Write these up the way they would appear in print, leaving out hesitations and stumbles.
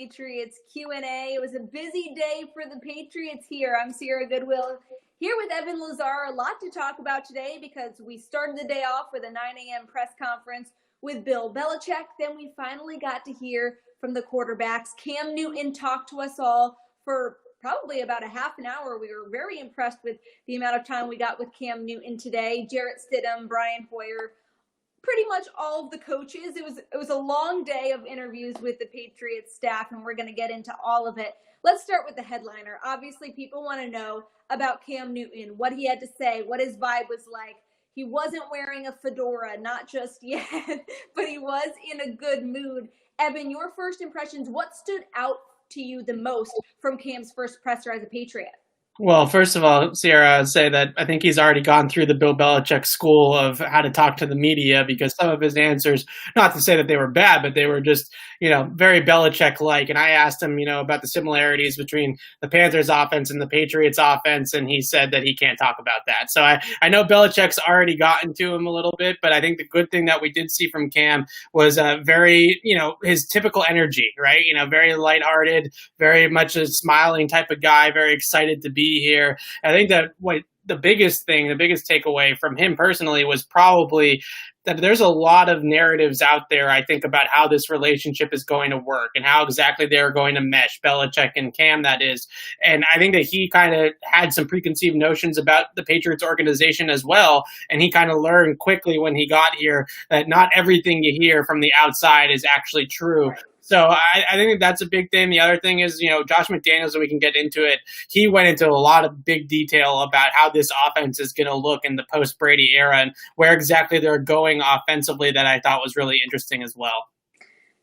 Patriots Q&A. It was a busy day for the Patriots here. I'm Sierra Goodwill here with Evan Lazar. A lot to talk about today because we started the day off with a 9 a.m. press conference with Bill Belichick. Then we finally got to hear from the quarterbacks. Cam Newton talked to us all for probably about a half an hour. We were very impressed with the amount of time we got with Cam Newton today. Jarrett Stidham, Brian Hoyer, pretty much all of the coaches. It was a long day of interviews with the Patriots staff, and we're going to get into all of it. Let's start with the headliner. Obviously, people want to know about Cam Newton, what he had to say, what his vibe was like. He wasn't wearing a fedora, not just yet, but he was in a good mood. Evan, your first impressions, what stood out to you the most from Cam's first presser as a Patriot? Well, first of all, Sierra, I'd say that I think he's already gone through the Bill Belichick school of how to talk to the media, because some of his answers, not to say that they were bad, but they were just, very Belichick-like. And I asked him, about the similarities between the Panthers offense and the Patriots offense, and he said that he can't talk about that. So I know Belichick's already gotten to him a little bit, but I think the good thing that we did see from Cam was very, his typical energy, right? Very lighthearted, very much a smiling type of guy, very excited to be here. I think that the biggest takeaway from him personally was probably that there's a lot of narratives out there, I think, about how this relationship is going to work and how exactly they're going to mesh, Belichick and Cam, that is. And I think that he kind of had some preconceived notions about the Patriots organization as well. And he kind of learned quickly when he got here that not everything you hear from the outside is actually true. Right. So I think that's a big thing. The other thing is, Josh McDaniels, and we can get into it, he went into a lot of big detail about how this offense is going to look in the post-Brady era and where exactly they're going offensively, that I thought was really interesting as well.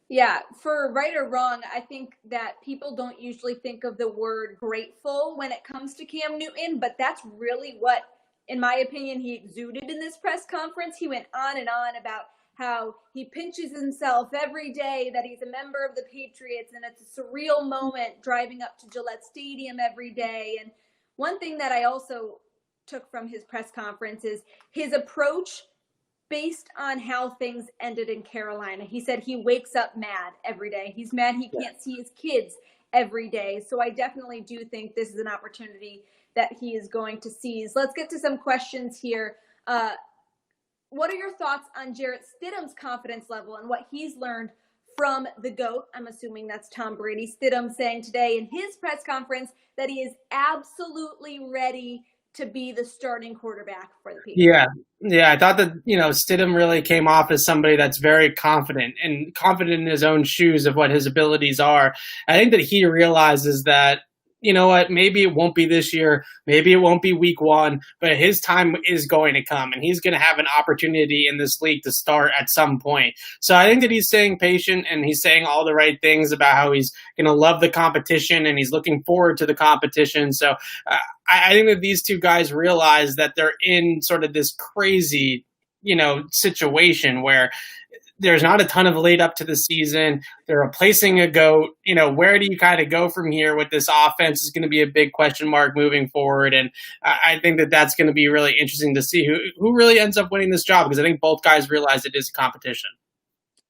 Yeah, for right or wrong, I think that people don't usually think of the word grateful when it comes to Cam Newton, but that's really what, in my opinion, he exuded in this press conference. He went on and on about how he pinches himself every day that he's a member of the Patriots, and it's a surreal moment driving up to Gillette Stadium every day. And one thing that I also took from his press conference is his approach based on how things ended in Carolina. He said he wakes up mad every day. He's mad he can't see his kids every day. So I definitely do think this is an opportunity that he is going to seize. Let's get to some questions here. What are your thoughts on Jarrett Stidham's confidence level and what he's learned from the GOAT? I'm assuming that's Tom Brady. Stidham saying today in his press conference that he is absolutely ready to be the starting quarterback for the Patriots. Yeah. I thought that, Stidham really came off as somebody that's very confident in his own shoes of what his abilities are. I think that he realizes that, you know what, maybe it won't be this year, maybe it won't be week one, but his time is going to come, and he's going to have an opportunity in this league to start at some point. So I think that he's staying patient, and he's saying all the right things about how he's going to love the competition, and he's looking forward to the competition. So I think that these two guys realize that they're in sort of this crazy, situation where there's not a ton of lead up to the season. They're replacing a GOAT. Where do you kind of go from here with this offense is going to be a big question mark moving forward. And I think that that's going to be really interesting to see who really ends up winning this job, because I think both guys realize it is a competition.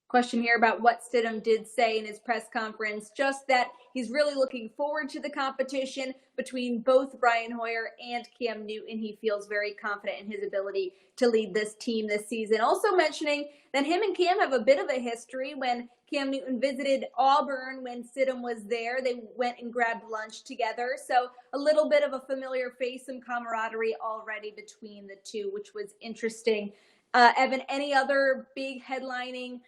Question here about what Stidham did say in his press conference, just that he's really looking forward to the competition between both Brian Hoyer and Cam Newton. He feels very confident in his ability to lead this team this season. Also mentioning that him and Cam have a bit of a history. When Cam Newton visited Auburn when Stidham was there, they went and grabbed lunch together. So a little bit of a familiar face, some camaraderie already between the two, which was interesting. Evan, any other big headlining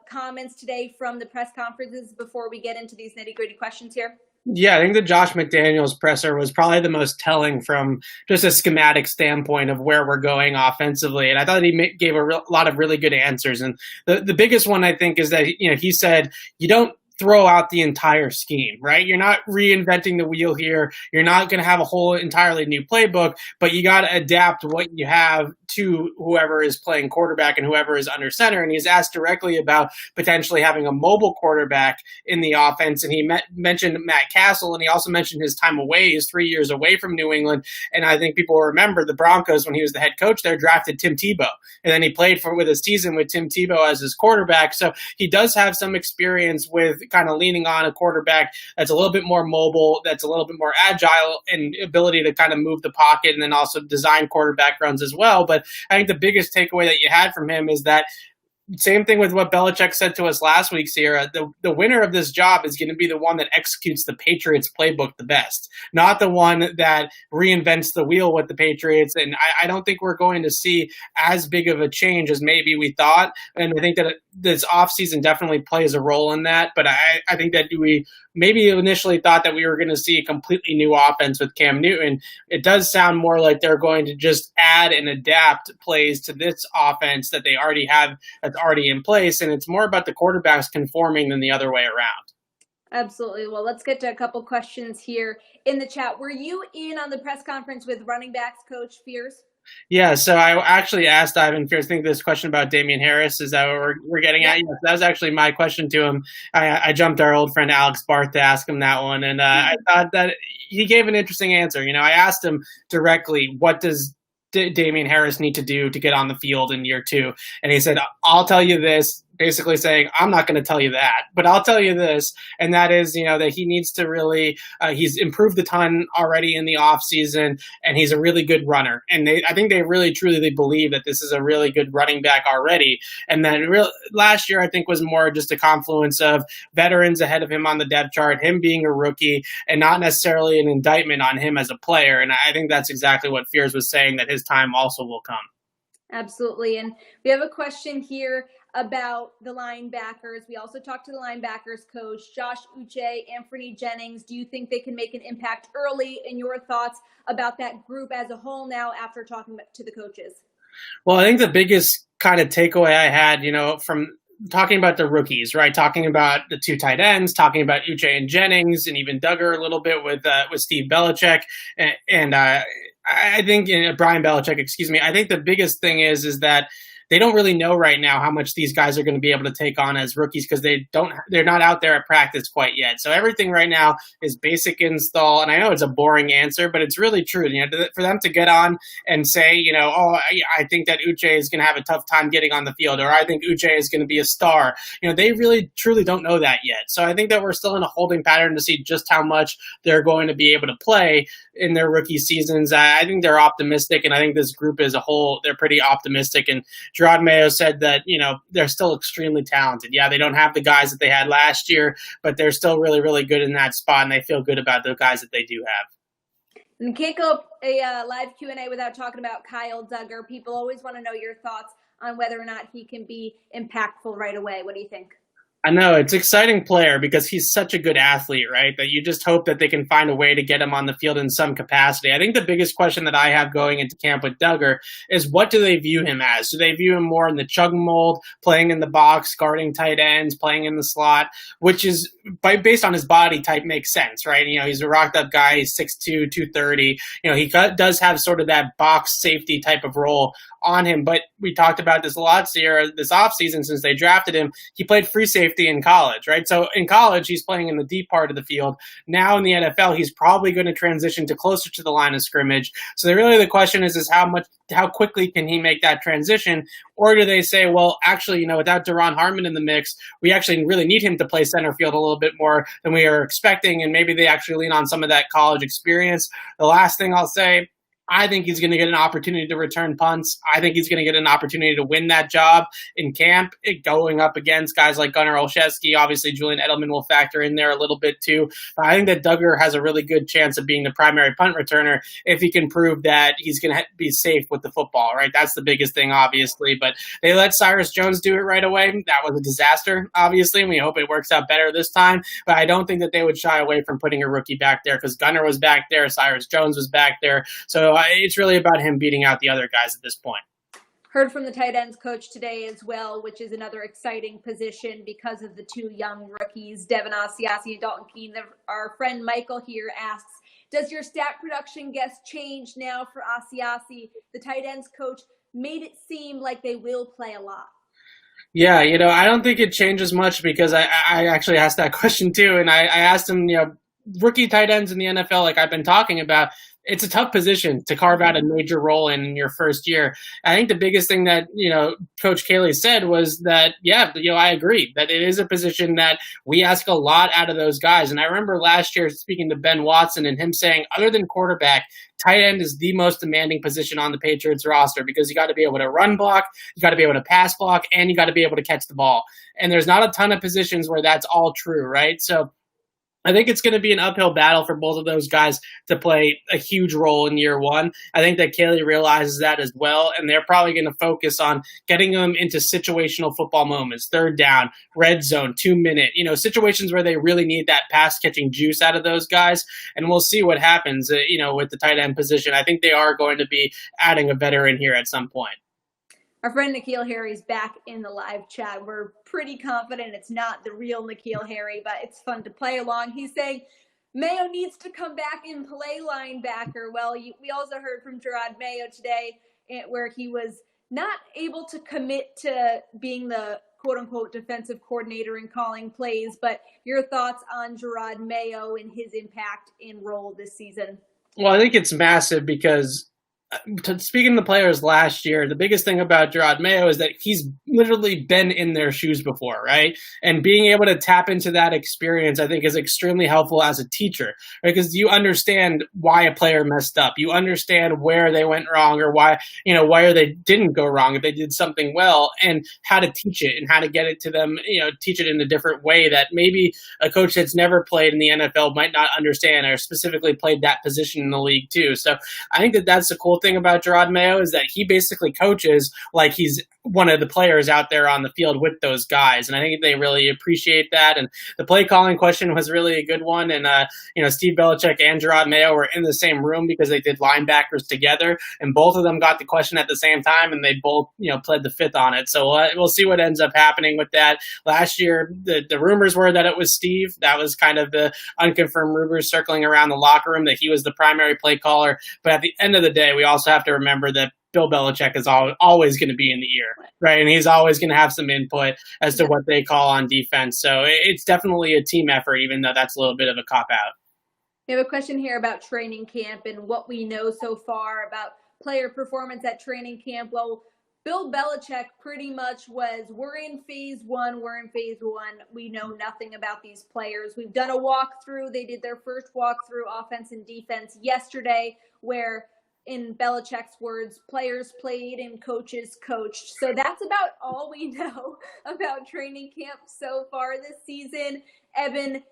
comments today from the press conferences before we get into these nitty-gritty questions here? Yeah, I think the Josh McDaniels presser was probably the most telling from just a schematic standpoint of where we're going offensively. And I thought he gave a lot of really good answers. And the biggest one, I think, is that, he said, you don't throw out the entire scheme, right? You're not reinventing the wheel here. You're not going to have a whole entirely new playbook, but you got to adapt what you have to whoever is playing quarterback and whoever is under center. And he's asked directly about potentially having a mobile quarterback in the offense. And he mentioned Matt Castle, and he also mentioned his time away, his 3 years away from New England. And I think people remember the Broncos, when he was the head coach there, drafted Tim Tebow. And then he played with a season with Tim Tebow as his quarterback. So he does have some experience with kind of leaning on a quarterback that's a little bit more mobile, that's a little bit more agile and ability to kind of move the pocket and then also design quarterback runs as well. But I think the biggest takeaway that you had from him is that same thing with what Belichick said to us last week, Sierra. The winner of this job is going to be the one that executes the Patriots playbook the best, not the one that reinvents the wheel with the Patriots. And I don't think we're going to see as big of a change as maybe we thought. And I think that this offseason definitely plays a role in that. But I think that we maybe initially thought that we were going to see a completely new offense with Cam Newton. It does sound more like they're going to just add and adapt plays to this offense that they already have, that's already in place, and it's more about the quarterbacks conforming than the other way around. Absolutely. Well, let's get to a couple questions here in the chat. Were you in on the press conference with running backs coach Fears? Yeah, so I actually asked Ivan Fears, I think this question about Damian Harris, is that what we're getting at? Yes, that was actually my question to him. I jumped our old friend Alex Barth to ask him that one, and I thought that he gave an interesting answer. I asked him directly, what does Damian Harris need to do to get on the field in year 2? And he said, I'll tell you this, basically saying, I'm not going to tell you that, but I'll tell you this. And that is, that he needs to really, he's improved a ton already in the offseason, and he's a really good runner. And I think they really, truly believe that this is a really good running back already. And then last year, I think, was more just a confluence of veterans ahead of him on the depth chart, him being a rookie, and not necessarily an indictment on him as a player. And I think that's exactly what Fears was saying, that his time also will come. Absolutely. And we have a question here about the linebackers. We also talked to the linebackers coach, Josh Uche, Anthony Jennings. Do you think they can make an impact early? And your thoughts about that group as a whole now after talking to the coaches? Well, I think the biggest kind of takeaway I had, from talking about the rookies, right? Talking about the 2 tight ends, talking about Uche and Jennings, and even Duggar a little bit with Steve Belichick and I think Brian Belichick, excuse me. I think the biggest thing is that they don't really know right now how much these guys are going to be able to take on as rookies because they're not out there at practice quite yet. So everything right now is basic install. And I know it's a boring answer, but it's really true. For them to get on and say, I think that Uche is going to have a tough time getting on the field, or I think Uche is going to be a star. They really truly don't know that yet. So I think that we're still in a holding pattern to see just how much they're going to be able to play in their rookie seasons. I think they're optimistic, and I think this group as a whole, they're pretty optimistic. And Gerard Mayo said that, they're still extremely talented. Yeah, they don't have the guys that they had last year, but they're still really, really good in that spot, and they feel good about the guys that they do have. And we can't go a live Q&A without talking about Kyle Duggar. People always want to know your thoughts on whether or not he can be impactful right away. What do you think? I know, it's an exciting player because he's such a good athlete, right? That you just hope that they can find a way to get him on the field in some capacity. I think the biggest question that I have going into camp with Duggar is, what do they view him as? Do they view him more in the chug mold, playing in the box, guarding tight ends, playing in the slot, which is, based on his body type, makes sense, right? He's a rocked up guy, he's 6'2", 230. He does have sort of that box safety type of role on him, but we talked about this a lot, Sierra, this offseason since they drafted him. He played free safety in college, right? So in college, he's playing in the deep part of the field. Now in the NFL, he's probably going to transition to closer to the line of scrimmage. So really the question is how quickly can he make that transition? Or do they say, well, actually, without Deron Harmon in the mix, we actually really need him to play center field a little bit more than we are expecting, and maybe they actually lean on some of that college experience. The last thing I'll say, I think he's going to get an opportunity to return punts. I think he's going to get an opportunity to win that job in camp, going up against guys like Gunnar Olszewski. Obviously, Julian Edelman will factor in there a little bit too. But I think that Duggar has a really good chance of being the primary punt returner if he can prove that he's going to be safe with the football, right? That's the biggest thing, obviously. But they let Cyrus Jones do it right away. That was a disaster, obviously, and we hope it works out better this time. But I don't think that they would shy away from putting a rookie back there because Gunnar was back there, Cyrus Jones was back there. So it's really about him beating out the other guys at this point. Heard from the tight ends coach today as well, which is another exciting position because of the 2 young rookies, Devin Asiasi and Dalton Keene. Our friend Michael here asks, does your stat production guess change now for Asiasi? The tight ends coach made it seem like they will play a lot. Yeah, I don't think it changes much because I actually asked that question too. And I asked him, rookie tight ends in the NFL, like I've been talking about, it's a tough position to carve out a major role in your first year. I think the biggest thing that, Coach Cayley said was that, yeah, I agree that it is a position that we ask a lot out of those guys. And I remember last year speaking to Ben Watson and him saying, other than quarterback, tight end is the most demanding position on the Patriots roster because you got to be able to run block, you got to be able to pass block, and you got to be able to catch the ball. And there's not a ton of positions where that's all true, right? So I think it's going to be an uphill battle for both of those guys to play a huge role in year one. I think that Cayley realizes that as well, and they're probably going to focus on getting them into situational football moments, third down, red zone, 2-minute, situations where they really need that pass catching juice out of those guys. And we'll see what happens, with the tight end position. I think they are going to be adding a veteran here at some point. Our friend N'Keal Harry's back in the live chat. We're pretty confident it's not the real N'Keal Harry, but it's fun to play along. He's saying Mayo needs to come back and play linebacker. Well, we also heard from Jerod Mayo today where he was not able to commit to being the quote-unquote defensive coordinator and calling plays, but your thoughts on Jerod Mayo and his impact and role this season? Well, I think it's massive because speaking to the players last year, the biggest thing about Jerod Mayo is that he's literally been in their shoes before, right? And being able to tap into that experience, I think, is extremely helpful as a teacher, right? Because you understand why a player messed up. You understand where they went wrong or why they didn't go wrong, if they did something well, and how to teach it and how to get it to them, teach it in a different way that maybe a coach that's never played in the NFL might not understand or specifically played that position in the league too. So I think that that's the cool thing about Jerod Mayo is that he basically coaches like he's one of the players out there on the field with those guys. And I think they really appreciate that. And the play calling question was really a good one. And, Steve Belichick and Jerod Mayo were in the same room because they did linebackers together. And both of them got the question at the same time. And they both, pled the fifth on it. So we'll see what ends up happening with that. Last year, the rumors were that it was Steve. That was kind of the unconfirmed rumors circling around the locker room that he was the primary play caller. But at the end of the day, we also have to remember that Bill Belichick is always going to be in the ear, right? And he's always going to have some input as to what they call on defense. So it's definitely a team effort, even though that's a little bit of a cop-out. We have a question here about training camp and what we know so far about player performance at training camp. Well, Bill Belichick pretty much was, we're in phase one. We know nothing about these players. We've done a walkthrough. They did their first walkthrough, offense and defense, yesterday, where in Belichick's words, players played and coaches coached. So that's about all we know about training camp so far this season. Evan,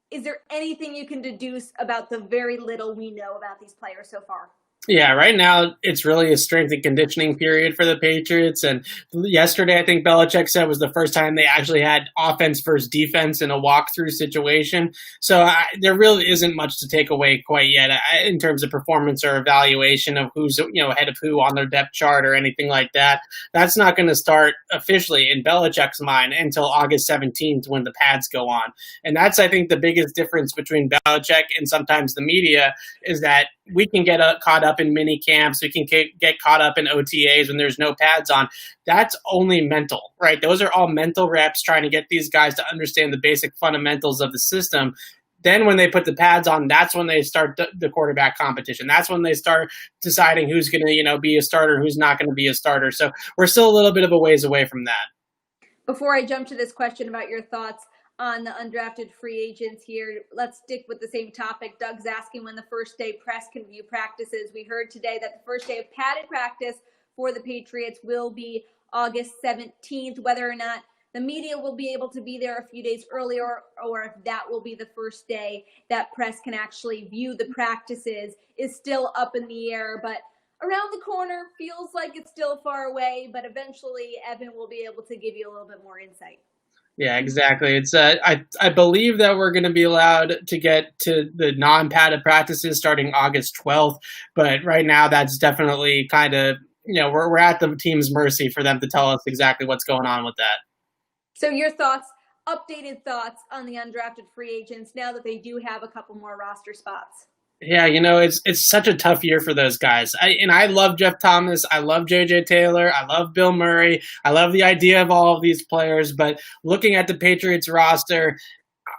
is there anything you can deduce about the very little we know about these players so far? Yeah, right now it's really a strength and conditioning period for the Patriots. And yesterday, I think Belichick said was the first time they actually had offense versus defense in a walkthrough situation. So there really isn't much to take away quite yet in terms of performance or evaluation of who's ahead of who on their depth chart or anything like that. That's not going to start officially in Belichick's mind until August 17th when the pads go on. And that's, I think, the biggest difference between Belichick and sometimes the media is that we can get caught up in mini camps. We can get caught up in OTAs when there's no pads on. That's only mental, right? Those are all mental reps trying to get these guys to understand the basic fundamentals of the system. Then when they put the pads on, that's when they start the quarterback competition. That's when they start deciding who's going to, be a starter, who's not going to be a starter. So we're still a little bit of a ways away from that. Before I jump to this question about your thoughts on the undrafted free agents here, let's stick with the same topic. Doug's asking when the first day press can view practices. We heard today that the first day of padded practice for the Patriots will be August 17th. Whether or not the media will be able to be there a few days earlier or if that will be the first day that press can actually view the practices is still up in the air. But around the corner, feels like it's still far away, but eventually Evan will be able to give you a little bit more insight. Yeah, exactly. It's I believe that we're going to be allowed to get to the non-padded practices starting August 12th, but right now that's definitely kind of, we're at the team's mercy for them to tell us exactly what's going on with that. So your thoughts, updated thoughts on the undrafted free agents now that they do have a couple more roster spots? Yeah, it's such a tough year for those guys. I love Jeff Thomas. I love J.J. Taylor. I love Bill Murray. I love the idea of all of these players. But looking at the Patriots roster,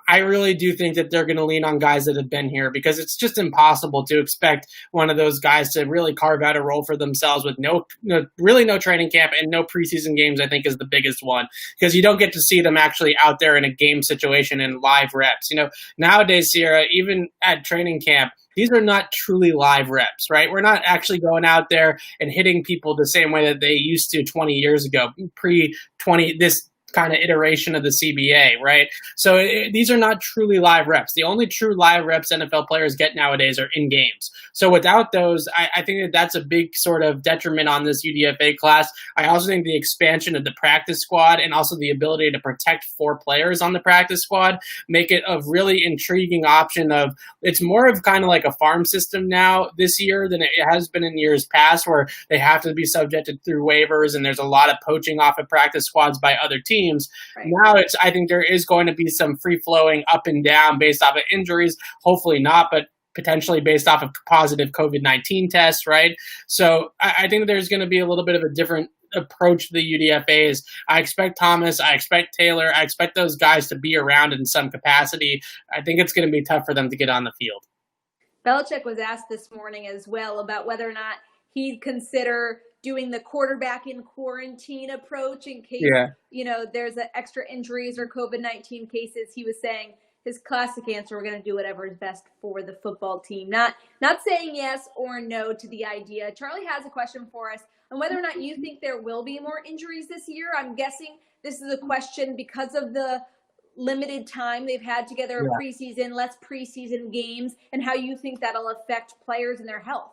I really do think that they're going to lean on guys that have been here, because it's just impossible to expect one of those guys to really carve out a role for themselves with really no training camp and no preseason games. I think is the biggest one, because you don't get to see them actually out there in a game situation in live reps. Nowadays, Sierra, even at training camp, these are not truly live reps, right? We're not actually going out there and hitting people the same way that they used to 20 years ago, this kind of iteration of the CBA, right? So these are not truly live reps. The only true live reps NFL players get nowadays are in games. So without those, I think that that's a big sort of detriment on this UDFA class. I also think the expansion of the practice squad and also the ability to protect 4 players on the practice squad make it a really intriguing option. It's more of kind of like a farm system now this year than it has been in years past, where they have to be subjected through waivers and there's a lot of poaching off of practice squads by other teams. Right. Now I think there is going to be some free flowing up and down based off of injuries. Hopefully not, but potentially based off of positive COVID-19 tests, right? So I think there's going to be a little bit of a different approach to the UDFAs. I expect Thomas, I expect Taylor, I expect those guys to be around in some capacity. I think it's going to be tough for them to get on the field. Belichick was asked this morning as well about whether or not he'd consider doing the quarterback in quarantine approach in case, there's extra injuries or COVID-19 cases. He was saying his classic answer, we're going to do whatever is best for the football team. Not saying yes or no to the idea. Charlie has a question for us on whether or not you think there will be more injuries this year. I'm guessing this is a question because of the limited time they've had together preseason, less preseason games, and how you think that'll affect players and their health.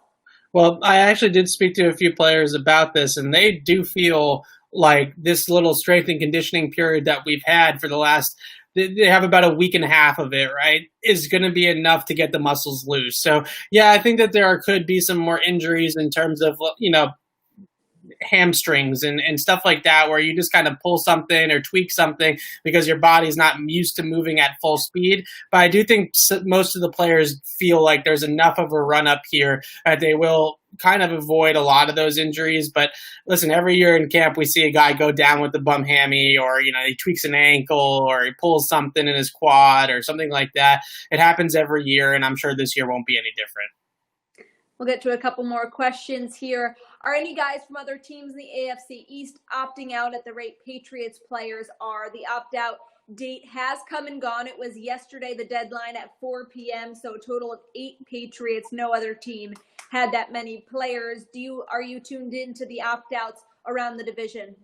Well, I actually did speak to a few players about this, and they do feel like this little strength and conditioning period that we've had for the last, they have about a week and a half of it, right, is going to be enough to get the muscles loose. So, yeah, I think that there could be some more injuries in terms of, hamstrings and stuff like that, where you just kind of pull something or tweak something because your body's not used to moving at full speed. But I do think most of the players feel like there's enough of a run up here that they will kind of avoid a lot of those injuries. But listen, every year in camp, we see a guy go down with the bum hammy, or, he tweaks an ankle, or he pulls something in his quad or something like that. It happens every year, and I'm sure this year won't be any different. We'll get to a couple more questions here. Are any guys from other teams in the AFC East opting out at the rate Patriots players are? The opt-out date has come and gone. It was yesterday, the deadline at 4 p.m., so a total of 8 Patriots. No other team had that many players. Are you tuned into the opt-outs around the division?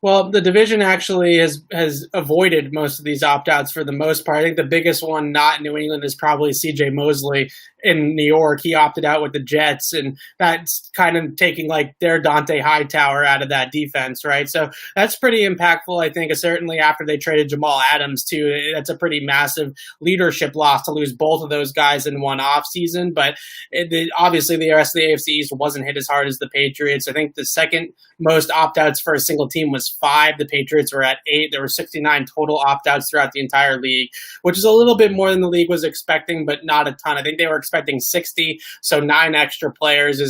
Well, the division actually has avoided most of these opt-outs for the most part. I think the biggest one not in New England is probably C.J. Mosley in New York. He opted out with the Jets, and that's kind of taking like their Dante Hightower out of that defense, right? So that's pretty impactful, I think, certainly after they traded Jamal Adams too. That's a pretty massive leadership loss to lose both of those guys in one offseason. But obviously the rest of the AFC East wasn't hit as hard as the Patriots. I think the second most opt-outs for a single team was 5. The Patriots were at 8. There were 69 total opt-outs throughout the entire league, which is a little bit more than the league was expecting, but not a ton. I think they were expecting 60, so 9 extra players.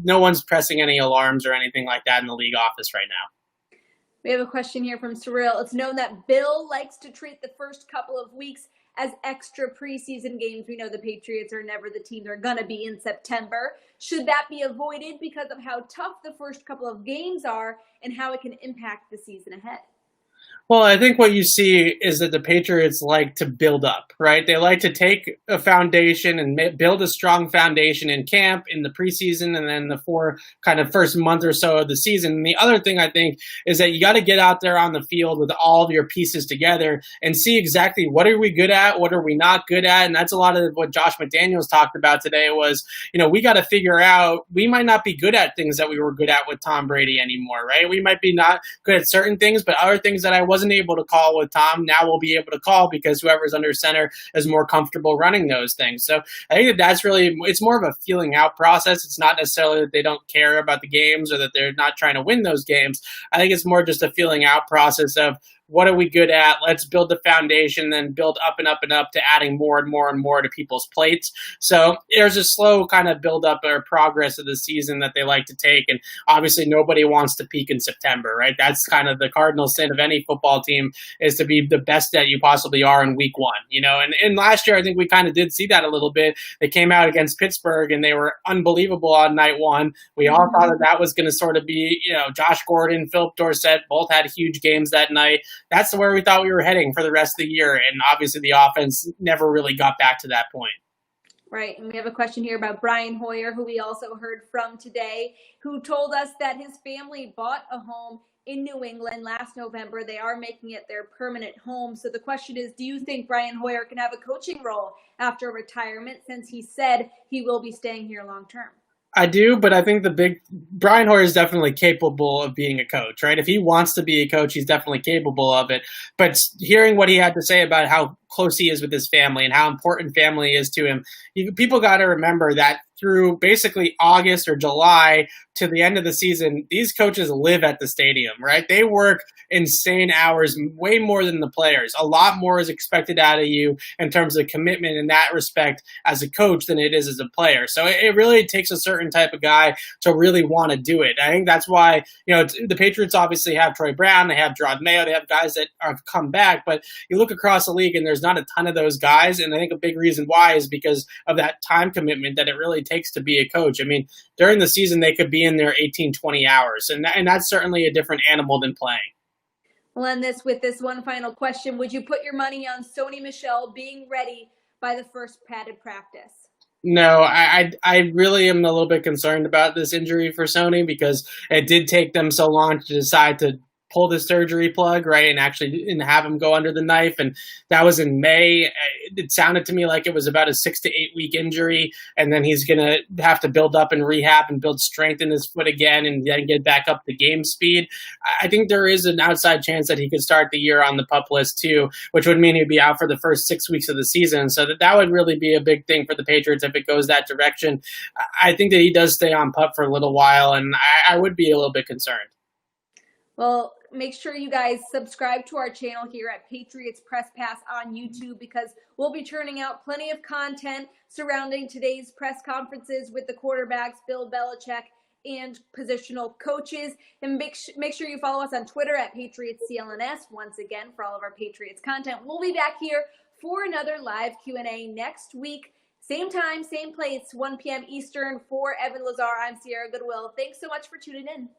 No one's pressing any alarms or anything like that in the league office right now. We have a question here from Cyril. It's known that Bill likes to treat the first couple of weeks as extra preseason games. We know the Patriots are never the team they're going to be in September. Should that be avoided because of how tough the first couple of games are and how it can impact the season ahead? Well, I think what you see is that the Patriots like to build up, right? They like to take a foundation and build a strong foundation in camp, in the preseason, and then the 4 kind of first month or so of the season. And the other thing I think is that you got to get out there on the field with all of your pieces together and see exactly what are we good at, what are we not good at. And that's a lot of what Josh McDaniels talked about today was, we got to figure out, we might not be good at things that we were good at with Tom Brady anymore, right? We might be not good at certain things, but other things that I wasn't able to call with Tom, now we'll be able to call because whoever's under center is more comfortable running those things. So I think that's really, it's more of a feeling out process. It's not necessarily that they don't care about the games or that they're not trying to win those games. I think it's more just a feeling out process of what are we good at? Let's build the foundation, then build up and up and up to adding more and more and more to people's plates. So there's a slow kind of build up or progress of the season that they like to take. And obviously nobody wants to peak in September, right? That's kind of the cardinal sin of any football team, is to be the best that you possibly are in week one, and last year I think we kind of did see that a little bit. They came out against Pittsburgh and they were unbelievable on night one. We all thought that was going to sort of be, Josh Gordon, Philip Dorsett, both had huge games that night. That's where we thought we were heading for the rest of the year. And obviously the offense never really got back to that point. Right. And we have a question here about Brian Hoyer, who we also heard from today, who told us that his family bought a home in New England last November. They are making it their permanent home. So the question is, do you think Brian Hoyer can have a coaching role after retirement, since he said he will be staying here long term? I do, but I think Brian Hoyer is definitely capable of being a coach, right? If he wants to be a coach, he's definitely capable of it. But hearing what he had to say about how close he is with his family and how important family is to him, people got to remember that through basically August or July to the end of the season, these coaches live at the stadium, right? They work insane hours, way more than the players. A lot more is expected out of you in terms of commitment in that respect as a coach than it is as a player. So it really takes a certain type of guy to really want to do it. I think that's why, the Patriots obviously have Troy Brown, they have Gerard Mayo, they have guys that have come back, but you look across the league and there's not a ton of those guys. And I think a big reason why is because of that time commitment that it really takes to be a coach. I mean, during the season, they could be in there 18, 20 hours, and that's certainly a different animal than playing. We'll end this with this one final question. Would you put your money on Sony Michel being ready by the first padded practice? No, I really am a little bit concerned about this injury for Sony, because it did take them so long to decide to pull the surgery plug, right, and have him go under the knife. And that was in May. It sounded to me like it was about a 6 to 8 week injury, and then he's going to have to build up and rehab and build strength in his foot again and then get back up to game speed. I think there is an outside chance that he could start the year on the PUP list too, which would mean he'd be out for the first 6 weeks of the season. So that would really be a big thing for the Patriots if it goes that direction. I think that he does stay on PUP for a little while, and I would be a little bit concerned. Well, make sure you guys subscribe to our channel here at Patriots Press Pass on YouTube, because we'll be turning out plenty of content surrounding today's press conferences with the quarterbacks, Bill Belichick, and positional coaches. And make sure you follow us on Twitter at Patriots CLNS, once again, for all of our Patriots content. We'll be back here for another live Q&A next week. Same time, same place, 1 p.m. Eastern. For Evan Lazar, I'm Sierra Goodwill. Thanks so much for tuning in.